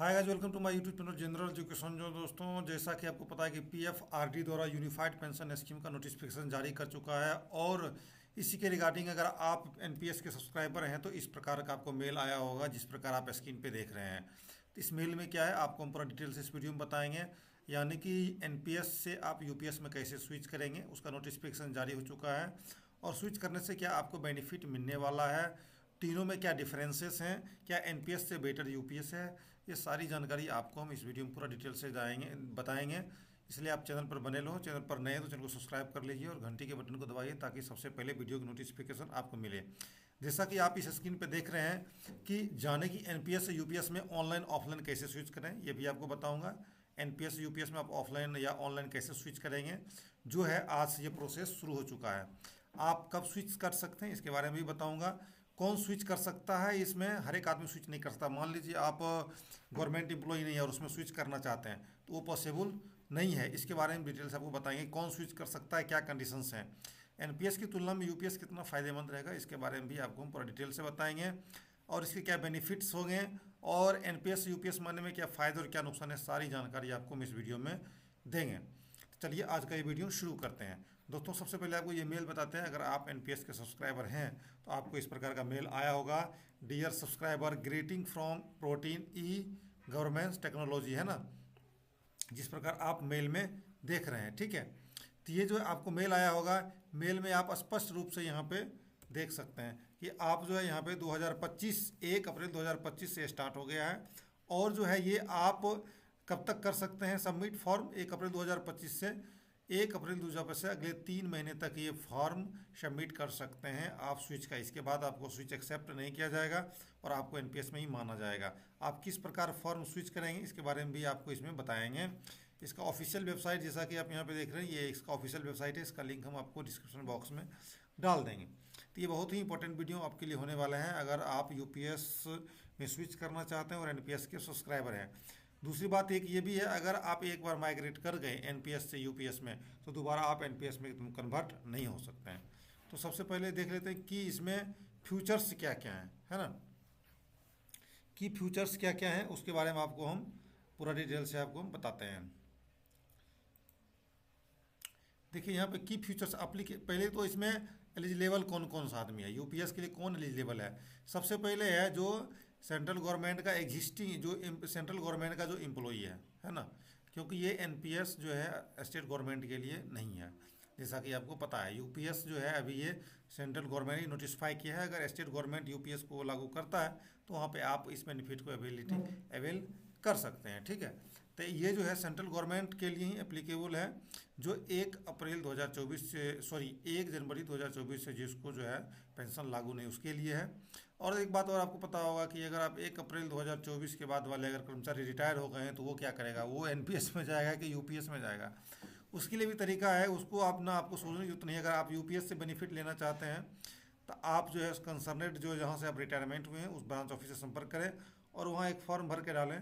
Hi guys, welcome to my YouTube channel general education. जो दोस्तों, जैसा कि आपको पता है कि पीएफआरडी द्वारा यूनिफाइड पेंशन स्कीम का नोटिफिकेशन जारी कर चुका है और इसी के रिगार्डिंग अगर आप एनपीएस के सब्सक्राइबर हैं तो इस प्रकार का आपको मेल आया होगा जिस प्रकार आप स्क्रीन पे देख रहे हैं। तो इस मेल में क्या है आपको हम पूरा डिटेल से इस वीडियो में बताएंगे, यानी कि एनपीएस से आप यूपीएस में कैसे स्विच करेंगे, उसका नोटिफिकेशन जारी हो चुका है और स्विच करने से क्या आपको बेनिफिट मिलने वाला है, तीनों में क्या डिफरेंसेस हैं, क्या एनपीएस से बेटर यूपीएस है। ये सारी जानकारी आपको हम इस वीडियो में पूरा डिटेल से बताएंगे। इसलिए आप चैनल पर बने रहो, चैनल पर नए तो चैनल को सब्सक्राइब कर लीजिए और घंटी के बटन को दबाइए ताकि सबसे पहले वीडियो की नोटिफिकेशन आपको मिले। जैसा कि आप इस स्क्रीन पर देख रहे हैं कि जाने की एनपीएस से यूपीएस में ऑनलाइन ऑफलाइन कैसे स्विच करें ये भी आपको बताऊंगा। एनपीएस से यूपीएस में आप ऑफलाइन या ऑनलाइन कैसे स्विच करेंगे, जो है आज से ये प्रोसेस शुरू हो चुका है। आप कब स्विच कर सकते हैं इसके बारे में भी बताऊंगा। कौन स्विच कर सकता है, इसमें हर एक आदमी स्विच नहीं कर सकता। मान लीजिए आप गवर्नमेंट एम्प्लॉई नहीं है और उसमें स्विच करना चाहते हैं तो वो पॉसिबल नहीं है। इसके बारे में डिटेल से आपको बताएंगे कौन स्विच कर सकता है, क्या कंडीशंस हैं। एनपीएस की तुलना में यूपीएस कितना फ़ायदेमंद रहेगा इसके बारे में भी आपको हम पूरा डिटेल से बताएंगे और इसके क्या बेनिफिट्स होंगे और एनपीएस यूपीएस मानने में क्या फ़ायदे और क्या नुकसान है, सारी जानकारी आपको हम इस वीडियो में देंगे। तो चलिए आज का ये वीडियो शुरू करते हैं। दोस्तों, सबसे पहले आपको ये मेल बताते हैं। अगर आप एनपीएस के सब्सक्राइबर हैं तो आपको इस प्रकार का मेल आया होगा। Dear subscriber, greeting from protein e governance technology, है ना, जिस प्रकार आप मेल में देख रहे हैं। ठीक है, तो ये जो आपको मेल आया होगा, मेल में आप स्पष्ट रूप से यहाँ पे देख सकते हैं कि आप जो है यहाँ पे 2025 1 अप्रैल 2025 से स्टार्ट हो गया है और जो है ये आप कब तक कर सकते हैं सबमिट फॉर्म, 1 अप्रैल 2025 से 1 अप्रैल 2025 से अगले 3 महीने तक ये फॉर्म सबमिट कर सकते हैं आप स्विच का। इसके बाद आपको स्विच एक्सेप्ट नहीं किया जाएगा और आपको एनपीएस में ही माना जाएगा। आप किस प्रकार फॉर्म स्विच करेंगे इसके बारे में भी आपको इसमें बताएंगे। इसका ऑफिशियल वेबसाइट जैसा कि आप यहाँ पे देख रहे हैं, ये इसका ऑफिशियल वेबसाइट है। इसका लिंक हम आपको डिस्क्रिप्शन बॉक्स में डाल देंगे। तो ये बहुत ही इंपॉर्टेंट वीडियो आपके लिए होने वाला है अगर आप यूपीएस में स्विच करना चाहते हैं और एनपीएस के सब्सक्राइबर हैं। दूसरी बात एक ये भी है, अगर आप एक बार माइग्रेट कर गए एनपीएस से यूपीएस में तो दोबारा आप एनपीएस में कन्वर्ट नहीं हो सकते हैं। तो सबसे पहले देख लेते हैं कि इसमें फ्यूचर्स क्या क्या हैं, है ना, कि फ्यूचर्स क्या क्या हैं उसके बारे में आपको हम पूरा डिटेल से आपको हम बताते हैं। देखिए यहाँ पे की फ्यूचर्स पहले तो इसमें एलिजिबल कौन कौन सा आदमी है, यूपीएस के लिए कौन एलिजिबल है। सबसे पहले है जो सेंट्रल गवर्नमेंट का एग्जिस्टिंग, जो सेंट्रल गवर्नमेंट का जो एम्प्लॉई है ना, क्योंकि ये एनपीएस जो है स्टेट गवर्नमेंट के लिए नहीं है। जैसा कि आपको पता है यूपीएस जो है अभी ये सेंट्रल गवर्नमेंट ही नोटिफाई किया है। अगर स्टेट गवर्नमेंट यूपीएस को लागू करता है तो वहाँ पे आप इस बेनिफिट को अवेल कर सकते हैं। ठीक है, तो ये जो है सेंट्रल गवर्नमेंट के लिए ही एप्लीकेबल है, जो 1 अप्रैल 2024 से 1 जनवरी 2024 से जिसको जो है पेंशन लागू नहीं उसके लिए है। और एक बात और आपको पता होगा कि अगर आप 1 अप्रैल 2024 के बाद वाले अगर कर्मचारी रिटायर हो गए हैं तो वो क्या करेगा, वो एनपीएस में जाएगा कि यूपीएस में जाएगा, उसके लिए भी तरीका है। उसको आपको सोचने की जरूरत नहीं है। अगर आप यूपीएस से बेनिफिट लेना चाहते हैं तो आप जो है कंसर्नेड जो जहाँ से आप रिटायरमेंट हुए हैं उस ब्रांच ऑफिस से संपर्क करें और वहाँ एक फॉर्म भर के डालें,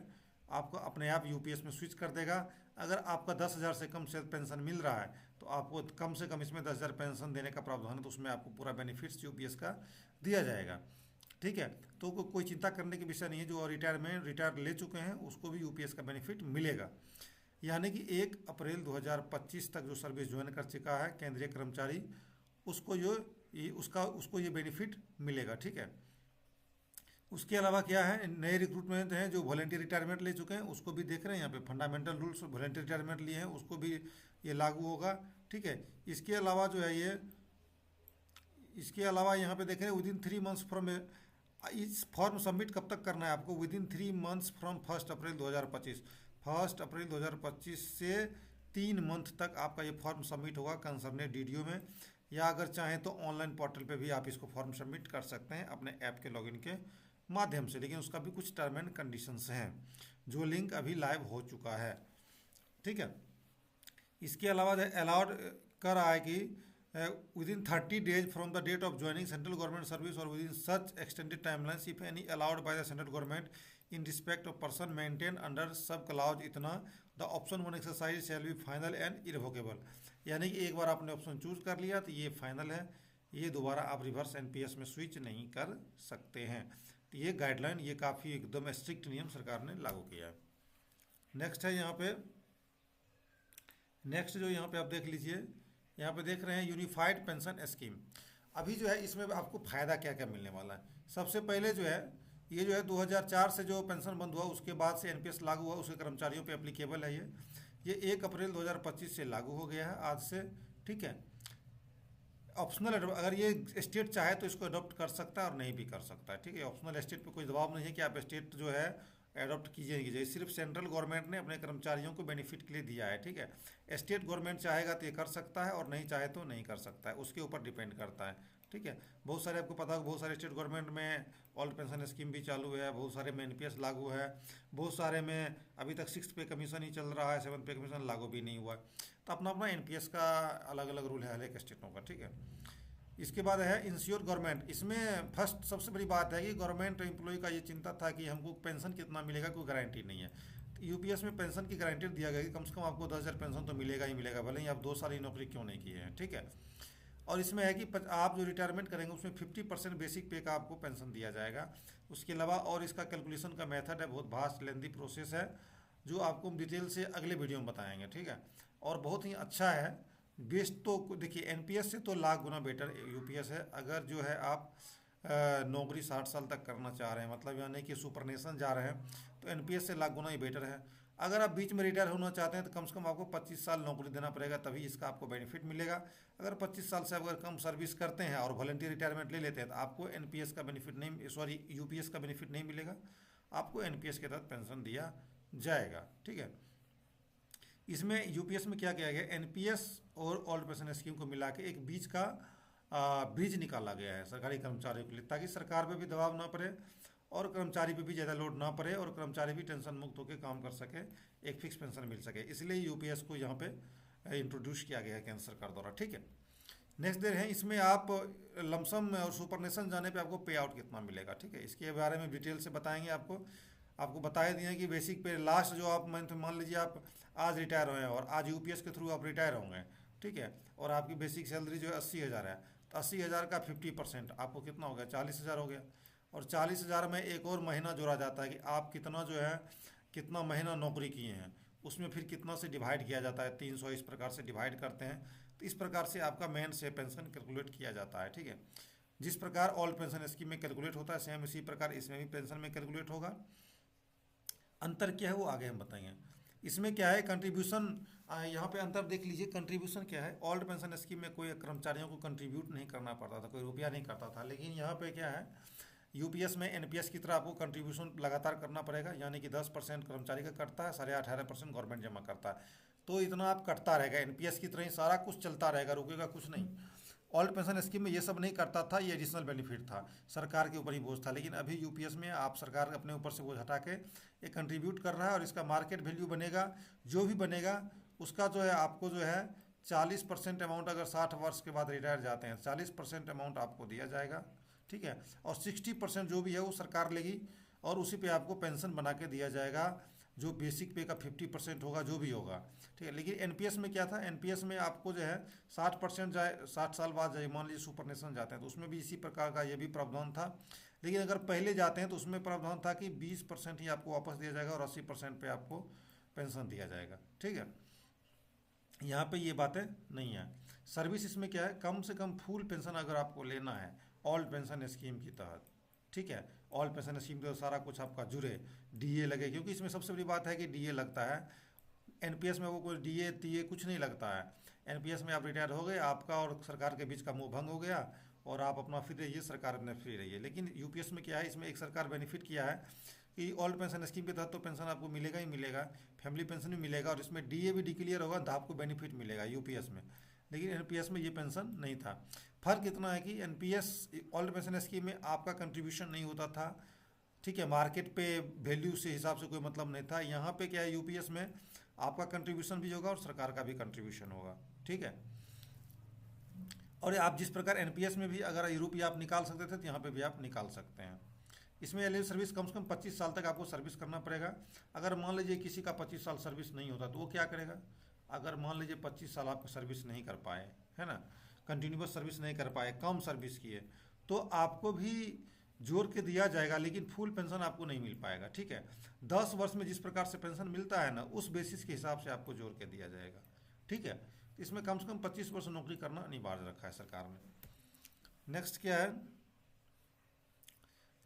आपको अपने आप यूपीएस में स्विच कर देगा। अगर आपका 10,000 से कम से पेंशन मिल रहा है तो आपको कम से कम इसमें 10,000 पेंशन देने का प्रावधान है, तो उसमें आपको पूरा बेनिफिट्स यूपीएस का दिया जाएगा। ठीक है, तो कोई चिंता करने की विषय नहीं है। जो रिटायर ले चुके हैं उसको भी यूपीएस का बेनिफिट मिलेगा। यानी कि 1 अप्रैल 2025 तक जो सर्विस ज्वाइन कर चुका है केंद्रीय कर्मचारी, उसको ये बेनिफिट मिलेगा। ठीक है, उसके अलावा क्या है, नए रिक्रूटमेंट हैं जो वॉलेंटियर रिटायरमेंट ले चुके हैं उसको भी देख रहे हैं। यहाँ पे फंडामेंटल रूल्स वॉलेंटियर रिटायरमेंट लिए हैं उसको भी ये लागू होगा। ठीक है, इसके अलावा जो है इसके अलावा यहाँ पे देख रहे हैं विदिन 3 मंथ्स फ्रॉम, इस फॉर्म सबमिट कब तक करना है आपको, विदिन 3 मंथ्स फ्रॉम 1 अप्रैल 2025। 1 अप्रैल 2025 से 3 मंथ तक आपका ये फॉर्म सबमिट होगा कंसर्नेड डीडीओ में, या अगर चाहें तो ऑनलाइन पोर्टल पे भी आप इसको फॉर्म सबमिट कर सकते हैं अपने ऐप के लॉगिन के माध्यम से। लेकिन उसका भी कुछ टर्म एंड कंडीशंस हैं जो लिंक अभी लाइव हो चुका है। ठीक है, इसके अलावा अलाउड कर रहा है कि within 30 days from the date of joining central government service और within such extended timelines if any allowed by the central government in respect of person maintain under sub clause इतना the option 1 exercise shall be final and irrevocable. यानी कि एक बार आपने option choose कर लिया तो ये फाइनल है, ये दोबारा आप रिवर्स एनपीएस में स्विच नहीं कर सकते हैं। तो ये गाइडलाइन, ये काफ़ी एकदम स्ट्रिक्ट नियम सरकार ने लागू किया है। नेक्स्ट है यहाँ पे, नेक्स्ट जो यहाँ पे आप देख लीजिए, यहाँ पे देख रहे हैं यूनिफाइड पेंशन स्कीम। अभी जो है इसमें आपको फ़ायदा क्या क्या मिलने वाला है। सबसे पहले जो है, ये जो है 2004 से जो पेंशन बंद हुआ उसके बाद से एनपीएस लागू हुआ, उसके कर्मचारियों पे एप्लीकेबल है ये 1 अप्रैल 2025 से लागू हो गया है, आज से। ठीक है, ऑप्शनल, अगर ये स्टेट चाहे तो इसको अडॉप्ट कर सकता है और नहीं भी कर सकता है। ठीक है, ऑप्शनल, स्टेट पे कोई दबाव नहीं है कि आप स्टेट जो है अडॉप्ट कीजिए, सिर्फ सेंट्रल गवर्नमेंट ने अपने कर्मचारियों को बेनिफिट के लिए दिया है। ठीक है, स्टेट गवर्नमेंट चाहेगा तो ये कर सकता है और नहीं चाहे तो नहीं कर सकता है, उसके ऊपर डिपेंड करता है। ठीक है, बहुत सारे आपको पता हो, बहुत सारे स्टेट गवर्नमेंट में ओल्ड पेंशन स्कीम भी चालू है, बहुत सारे में एनपीएस लागू है, बहुत सारे में अभी तक 6th पे कमीशन ही चल रहा है, 7th पे कमीशन लागू भी नहीं हुआ है। तो अपना अपना एनपीएस का अलग अलग रूल है हर एक स्टेटों का। ठीक है, इसके बाद है इंश्योर गवर्नमेंट। इसमें फर्स्ट सबसे बड़ी बात है कि गवर्नमेंट एम्प्लॉय का ये चिंता था कि हमको पेंशन कितना मिलेगा, कोई गारंटी नहीं है। तो यूपीएस में पेंशन की गारंटी दिया गया कि कम से कम आपको 10,000 पेंशन तो मिलेगा ही मिलेगा, भले ही आप 2 साल ही नौकरी क्यों नहीं किए हैं। ठीक है, और इसमें है कि आप जो रिटायरमेंट करेंगे उसमें 50% बेसिक पे का आपको पेंशन दिया जाएगा। उसके अलावा और इसका कैलकुलेशन का मेथड है, बहुत वास्ट लेंदी प्रोसेस है, जो आपको हम डिटेल से अगले वीडियो में बताएंगे। ठीक है, और बहुत ही अच्छा है, बेस्ट तो देखिए एनपीएस से तो लाख गुना बेटर यूपीएस है। अगर जो है आप नौकरी 60 साल तक करना चाह रहे हैं, मतलब यानी कि सुपरनेशन जा रहे हैं, तो एनपीएस से लाख गुना ही बेटर है। अगर आप बीच में रिटायर होना चाहते हैं तो कम से कम आपको 25 साल नौकरी देना पड़ेगा, तभी इसका आपको बेनिफिट मिलेगा। अगर 25 साल से अगर कम सर्विस करते हैं और वॉलंटियर रिटायरमेंट ले लेते हैं तो आपको एनपीएस का बेनिफिट नहीं, सॉरी यूपीएस का बेनिफिट नहीं मिलेगा, आपको एनपीएस के तहत पेंशन दिया जाएगा। ठीक है, इसमें यूपीएस में क्या किया गया, एनपीएस और ओल्ड पेंशन स्कीम को मिला के एक बीच का ब्रिज निकाला गया है सरकारी कर्मचारियों के लिए, ताकि सरकार पे भी दबाव ना पड़े और कर्मचारी पे भी ज़्यादा लोड ना पड़े और कर्मचारी भी टेंशन मुक्त होकर काम कर सके, एक फिक्स पेंशन मिल सके। इसलिए यूपीएस को यहाँ पे इंट्रोड्यूस किया गया है केंद्र सरकार द्वारा। ठीक है, नेक्स्ट दे रहे हैं, इसमें आप लमसम और सुपरनेशन जाने पे आपको पे आउट कितना मिलेगा। ठीक है, इसके बारे में डिटेल से बताएंगे आपको बताए दिए कि बेसिक पे लास्ट जो आप मान लीजिए आप आज रिटायर हुए हैं और आज यूपीएस के थ्रू आप रिटायर होंगे। ठीक है, और आपकी बेसिक सैलरी जो है 80,000 है, तो 80,000 का 50% आपको कितना हो गया, 40,000 हो गया। और 40,000 में एक और महीना जोड़ा जाता है कि आप कितना जो है कितना महीना नौकरी किए हैं, उसमें फिर कितना से डिवाइड किया जाता है, 300 इस प्रकार से डिवाइड करते हैं। तो इस प्रकार से आपका मेन से पेंशन कैलकुलेट किया जाता है। ठीक है, जिस प्रकार ऑल पेंशन स्कीम में कैलकुलेट होता है सेम इसी प्रकार इसमें भी पेंशन में कैलकुलेट होगा। अंतर क्या है वो आगे हम बताएंगे। इसमें क्या है कंट्रीब्यूशन, यहाँ पे अंतर देख लीजिए, कंट्रीब्यूशन क्या है। ओल्ड पेंशन स्कीम में कोई कर्मचारियों को कंट्रीब्यूट नहीं करना पड़ता था, कोई रुपया नहीं करता था, लेकिन यहाँ पे क्या है, यूपीएस में एनपीएस की तरह आपको कंट्रीब्यूशन लगातार करना पड़ेगा, यानी कि 10% कर्मचारी का कटता है, 18.5% गवर्नमेंट जमा करता है। तो इतना आप कटता रहेगा, एनपीएस की तरह ही सारा कुछ चलता रहेगा, रुकेगा कुछ नहीं। ओल्ड पेंशन स्कीम में ये सब नहीं करता था, ये एडिशनल बेनिफिट था, सरकार के ऊपर ही बोझ था। लेकिन अभी यूपीएस में आप सरकार अपने ऊपर से बोझ हटा के ये कंट्रीब्यूट कर रहा है और इसका मार्केट वैल्यू बनेगा, जो भी बनेगा उसका जो है आपको जो है 40% अमाउंट, अगर 60 वर्ष के बाद रिटायर जाते हैं 40% अमाउंट आपको दिया जाएगा। ठीक है, और 60% जो भी है वो सरकार लेगी और उसी पे आपको पेंशन बना के दिया जाएगा, जो बेसिक पे का 50% होगा, जो भी होगा। ठीक है, लेकिन एनपीएस में क्या था, एनपीएस में आपको जो है 60% जाए, 60 साल बाद जाए, मान लीजिए सुपरनेशन जाते हैं तो उसमें भी इसी प्रकार का ये भी प्रावधान था। लेकिन अगर पहले जाते हैं तो उसमें प्रावधान था कि 20% ही आपको वापस दिया जाएगा और 80% पे आपको पेंशन दिया जाएगा। ठीक है, यहाँ पे ये बातें नहीं है। सर्विस इसमें क्या है, कम से कम फुल पेंशन अगर आपको लेना है ओल्ड पेंशन स्कीम के तहत, ठीक है, ओल्ड पेंशन स्कीम के सारा कुछ आपका जुड़े, डीए लगे, क्योंकि इसमें सबसे बड़ी बात है कि डीए लगता है। एनपीएस में वो कोई डीए टीए कुछ नहीं लगता है। एनपीएस में आप रिटायर हो गए, आपका और सरकार के बीच का मोह भंग हो गया और आप अपना फ्री रहिए, सरकार अपने फ्री रहिए। लेकिन यूपीएस में क्या है, इसमें एक सरकार बेनिफिट किया है कि ओल्ड पेंशन स्कीम के तहत तो पेंशन आपको मिलेगा ही मिलेगा, फैमिली पेंशन भी मिलेगा और इसमें डीए भी डिक्लेयर होगा तो आपको बेनिफिट मिलेगा यूपीएस में। लेकिन एनपीएस में ये पेंशन नहीं था। फर्क इतना है कि एनपीएस ओल्ड पेंशन स्कीम में आपका कंट्रीब्यूशन नहीं होता था। ठीक है, मार्केट पे वैल्यू से हिसाब से कोई मतलब नहीं था। यहाँ पे क्या है, यूपीएस में आपका कंट्रीब्यूशन भी होगा और सरकार का भी कंट्रीब्यूशन होगा। ठीक है, और आप जिस प्रकार एनपीएस में भी अगर रुपया आप निकाल सकते थे तो यहाँ पे भी आप निकाल सकते हैं। इसमें एल सर्विस कम से कम 25 साल तक आपको सर्विस करना पड़ेगा। अगर मान लीजिए किसी का 25 साल सर्विस नहीं होता तो वो क्या करेगा, अगर मान लीजिए 25 साल आप सर्विस नहीं कर पाए, है ना, कंटिन्यूस सर्विस नहीं कर पाए, कम सर्विस किए, तो आपको भी जोड़ के दिया जाएगा, लेकिन फुल पेंशन आपको नहीं मिल पाएगा। ठीक है, 10 वर्ष में जिस प्रकार से पेंशन मिलता है ना, उस बेसिस के हिसाब से आपको जोड़ के दिया जाएगा। ठीक है, इसमें कम से कम 25 वर्ष नौकरी करना अनिवार्य रखा है सरकार ने। नेक्स्ट क्या है,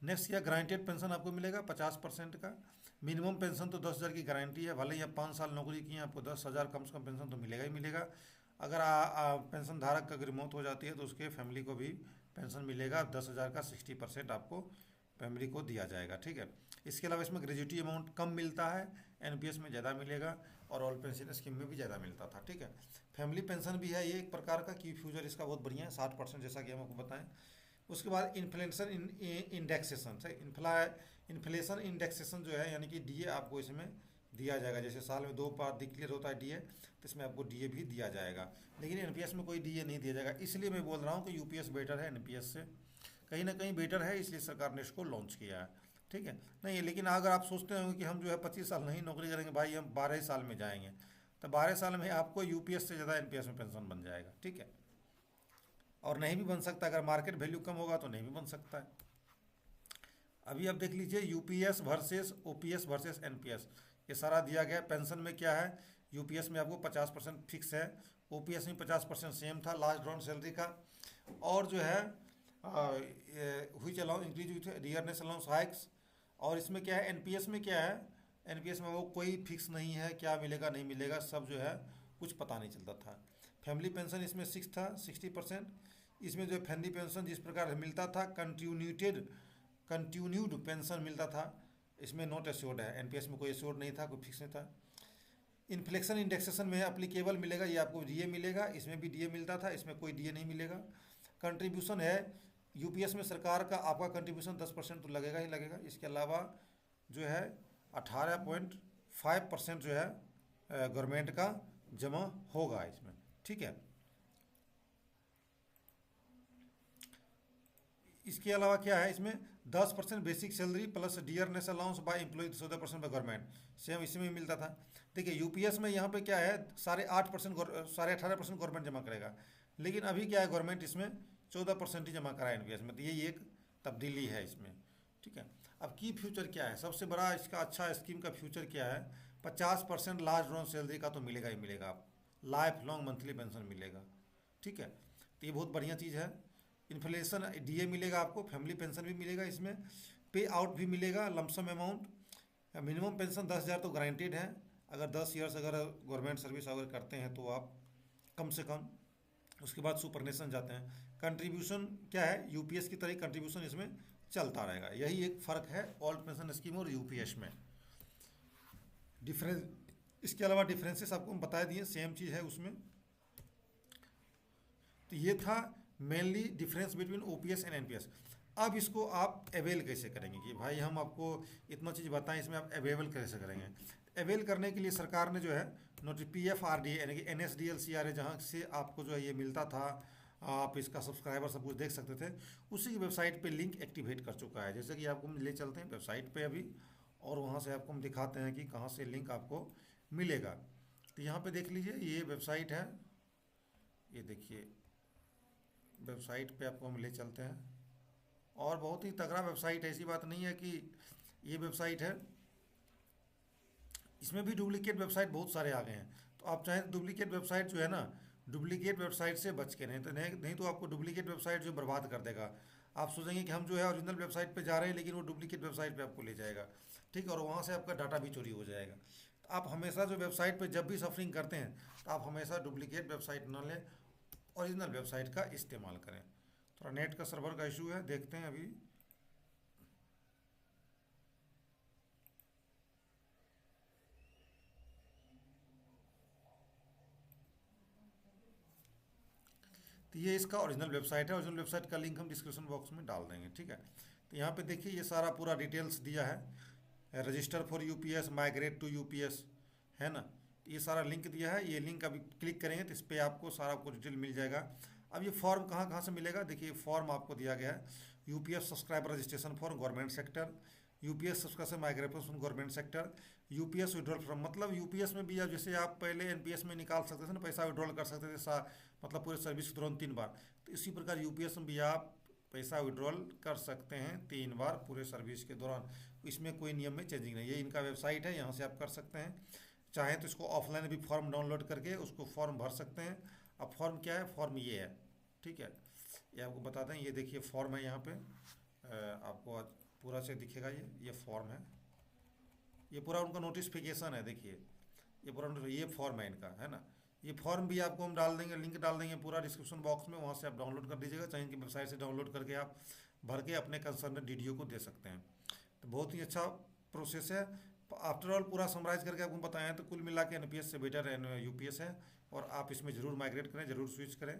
नेक्स्ट क्या, गारंटेड पेंशन आपको मिलेगा 50% का। मिनिमम पेंशन तो 10,000 की गारंटी है, भले ही आप 5 साल नौकरी किए आपको 10,000 कम से कम पेंशन तो मिलेगा ही मिलेगा। अगर पेंशन धारक का अगर मौत हो जाती है तो उसके फैमिली को भी पेंशन मिलेगा 10,000 का, 60% आपको फैमिली को दिया जाएगा। ठीक है, इसके अलावा इसमें ग्रेजुटी अमाउंट कम मिलता है, एनपीएस में ज़्यादा मिलेगा और ऑल पेंशन स्कीम में भी ज़्यादा मिलता था। ठीक है, फैमिली पेंशन भी है ये एक प्रकार का, की फ्यूचर इसका बहुत बढ़िया है, 60% जैसा कि हम आपको बताएं। उसके बाद इन्फ्लेशन इंडेक्सेशन से इन्फ्लेशन इंडेक्सेशन जो है, यानी कि डीए आपको इसमें दिया जाएगा। जैसे साल में 2 बार डिक्लेयर होता है डीए, तो इसमें आपको डीए भी दिया जाएगा, लेकिन एनपीएस में कोई डीए नहीं दिया जाएगा। इसलिए मैं बोल रहा हूँ कि यूपीएस बेटर है एनपीएस से, कहीं ना कहीं बेटर है, इसलिए सरकार ने इसको लॉन्च किया है। ठीक है, नहीं लेकिन अगर आप सोचते होंगे कि हम जो है 25 साल नहीं नौकरी करेंगे भाई, हम 12 साल में जाएंगे, तो 12 साल में आपको यूपीएस से ज़्यादा एनपीएस में पेंशन बन जाएगा। ठीक है, और नहीं भी बन सकता, अगर मार्केट वैल्यू कम होगा तो नहीं भी बन सकता है। अभी आप देख लीजिए UPS versus OPS versus NPS, ये सारा दिया गया। पेंशन में क्या है, यूपीएस में आपको 50% फिक्स है, ओपीएस में 50% सेम था लास्ट ड्रॉन सैलरी का, और जो है हुई अलाउंस इंक्रीज हुई थे डियरनेस अलाउंस हाइक्स। और इसमें क्या है, एनपीएस में क्या है, एनपीएस में वो कोई फिक्स नहीं है, क्या मिलेगा नहीं मिलेगा सब जो है कुछ पता नहीं चलता था। फैमिली पेंशन इसमें 6 था 60%। इसमें जो फैमिली पेंशन जिस प्रकार से मिलता था, कंटिन्यूड पेंशन मिलता था, इसमें नॉट एश्योर्ड है। एनपीएस में कोई एश्योर्ड नहीं था, कोई फिक्स नहीं था। इन्फ्लेक्शन इंडेक्सेशन में अप्लीकेबल मिलेगा, ये आपको डीए मिलेगा, इसमें भी डीए मिलता था, इसमें कोई डीए नहीं मिलेगा। कंट्रीब्यूशन है, यूपीएस में सरकार का आपका कंट्रीब्यूशन 10% तो लगेगा ही लगेगा। इसके अलावा जो है 18.5% जो है गवर्नमेंट का जमा होगा इसमें। ठीक है, इसके अलावा क्या है, इसमें 10% basic salary plus dearness allowance by employ 14% by government, same इसमें भी मिलता था। देखिए यूपीएस में यहाँ पे क्या है, 8.5% 18% गवर्नमेंट जमा करेगा, लेकिन अभी क्या है, गवर्नमेंट इसमें 14% ही जमा करा है एनपीएस में, तो यही एक तब्दीली है इसमें। ठीक है, अब की फ्यूचर क्या है, सबसे बड़ा इसका अच्छा स्कीम का फ्यूचर क्या है, 50% लास्ट ड्रॉन सैलरी का तो मिलेगा ही मिलेगा, आप लाइफ लॉन्ग मंथली पेंशन मिलेगा। ठीक है, तो ये बहुत बढ़िया चीज़ है। इन्फ्लेशन डीए मिलेगा आपको, फैमिली पेंशन भी मिलेगा, इसमें पे आउट भी मिलेगा लमसम अमाउंट। मिनिमम पेंशन 10,000 तो गारंटेड है, अगर 10 ईयर्स अगर गवर्नमेंट सर्विस अगर करते हैं तो आप कम से कम। उसके बाद सुपरनेशन जाते हैं। कंट्रीब्यूशन क्या है, यूपीएस की तरह कंट्रीब्यूशन इसमें चलता रहेगा, यही एक फ़र्क है ऑल पेंशन स्कीम और यूपीएस में डिफरेंस। इसके अलावा डिफरेंसेस आपको हम बता दिए, सेम चीज़ है उसमें। तो ये था mainly difference between OPS and NPS. अब इसको आप अवेल कैसे करेंगे, कि भाई हम आपको इतना चीज़ बताएं, इसमें आप अवेलेबल कैसे करेंगे। अवेल करने के लिए सरकार ने जो है नोटिस PFRDA यानी कि NSDL-CRA, जहाँ से आपको जो है ये मिलता था, आप इसका सब्सक्राइबर सब कुछ देख सकते थे, उसी की वेबसाइट पे लिंक एक्टिवेट कर चुका है। जैसे कि आपको हम ले चलते हैं वेबसाइट पे अभी, और वहाँ से आपको हम दिखाते हैं कि कहाँ से लिंक आपको मिलेगा। तो यहाँ पे देख लीजिए, ये वेबसाइट है, ये देखिए वेबसाइट पे आपको हम ले चलते हैं, और बहुत ही तगड़ा वेबसाइट है, ऐसी बात नहीं है कि ये वेबसाइट है, इसमें भी डुप्लीकेट वेबसाइट बहुत सारे आ गए हैं। तो आप चाहें डुप्लीकेट वेबसाइट जो है ना, डुप्लीकेट वेबसाइट से बच के, नहीं तो आपको डुप्लीकेट वेबसाइट जो बर्बाद कर देगा। आप सोचेंगे कि हम जो है ओरिजिनल वेबसाइट पे जा रहे हैं, लेकिन वो डुप्लीकेट वेबसाइट पे आपको ले जाएगा। ठीक है, और वहाँ से आपका डाटा भी चोरी हो जाएगा। तो आप हमेशा जो वेबसाइट पे जब भी सफरिंग करते हैं, तो आप हमेशा डुप्लीकेट वेबसाइट ना लें, ओरिजिनल वेबसाइट का इस्तेमाल करें। थोड़ा नेट का सर्वर का इशू है, देखते हैं अभी। तो ये इसका ओरिजिनल वेबसाइट है, ओरिजिनल वेबसाइट का लिंक हम डिस्क्रिप्शन बॉक्स में डाल देंगे। ठीक है, तो यहाँ पे देखिए ये सारा पूरा डिटेल्स दिया है, register for UPS, migrate to UPS, है ना, ये सारा लिंक दिया है। ये लिंक अभी क्लिक करेंगे तो इस पर आपको सारा कुछ डिटेल मिल जाएगा। अब ये फॉर्म कहाँ कहाँ से मिलेगा, देखिए फॉर्म आपको दिया गया है, UPS subscriber registration for government sector, UPS subscriber migration from government sector, UPS withdrawal from, मतलब यूपीएस में भी आप जैसे आप पहले एनपीएस में निकाल सकते थे ना, पैसा विड्रॉल कर सकते थे मतलब पूरे सर्विस के दौरान 3 बार, तो इसी प्रकार यूपीएस में भी आप पैसा विड्रॉल कर सकते हैं 3 बार पूरे सर्विस के दौरान। इसमें कोई नियम में चेंजिंग नहीं, ये इनका वेबसाइट है, यहाँ से आप कर सकते हैं। चाहें तो इसको ऑफलाइन भी फॉर्म डाउनलोड करके उसको फॉर्म भर सकते हैं। अब फॉर्म क्या है, फॉर्म ये है, ठीक है, ये आपको बता दें। ये देखिए फॉर्म है, यहाँ पे आपको आज पूरा से दिखेगा। ये फॉर्म है, ये पूरा उनका नोटिफिकेशन है। देखिए ये पूरा ये फॉर्म है इनका, है ना। ये फॉर्म भी आपको हम डाल देंगे, लिंक डाल देंगे पूरा डिस्क्रिप्शन बॉक्स में, वहाँ से आप डाउनलोड कर दीजिएगा। चाहे इनकी वेबसाइट से डाउनलोड करके आप भर के अपने कंसर्न डीडीओ को दे सकते हैं। तो बहुत ही अच्छा प्रोसेस है। आफ्टर ऑल पूरा समराइज करके आपको बताया है, तो कुल मिला के एनपीएस से बेटर यूपीएस है, और आप इसमें ज़रूर माइग्रेट करें, ज़रूर स्विच करें।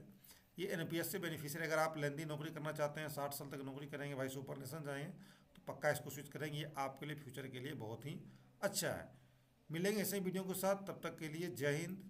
ये एनपीएस से बेनिफिशियरी, अगर आप लेंदी नौकरी करना चाहते हैं, 60 साल तक नौकरी करेंगे, भाई सुपर नेशन जाएंगे, तो पक्का इसको स्विच करेंगे। ये आपके लिए फ्यूचर के लिए बहुत ही अच्छा है। मिलेंगे ऐसे ही वीडियो के साथ, तब तक के लिए जय हिंद,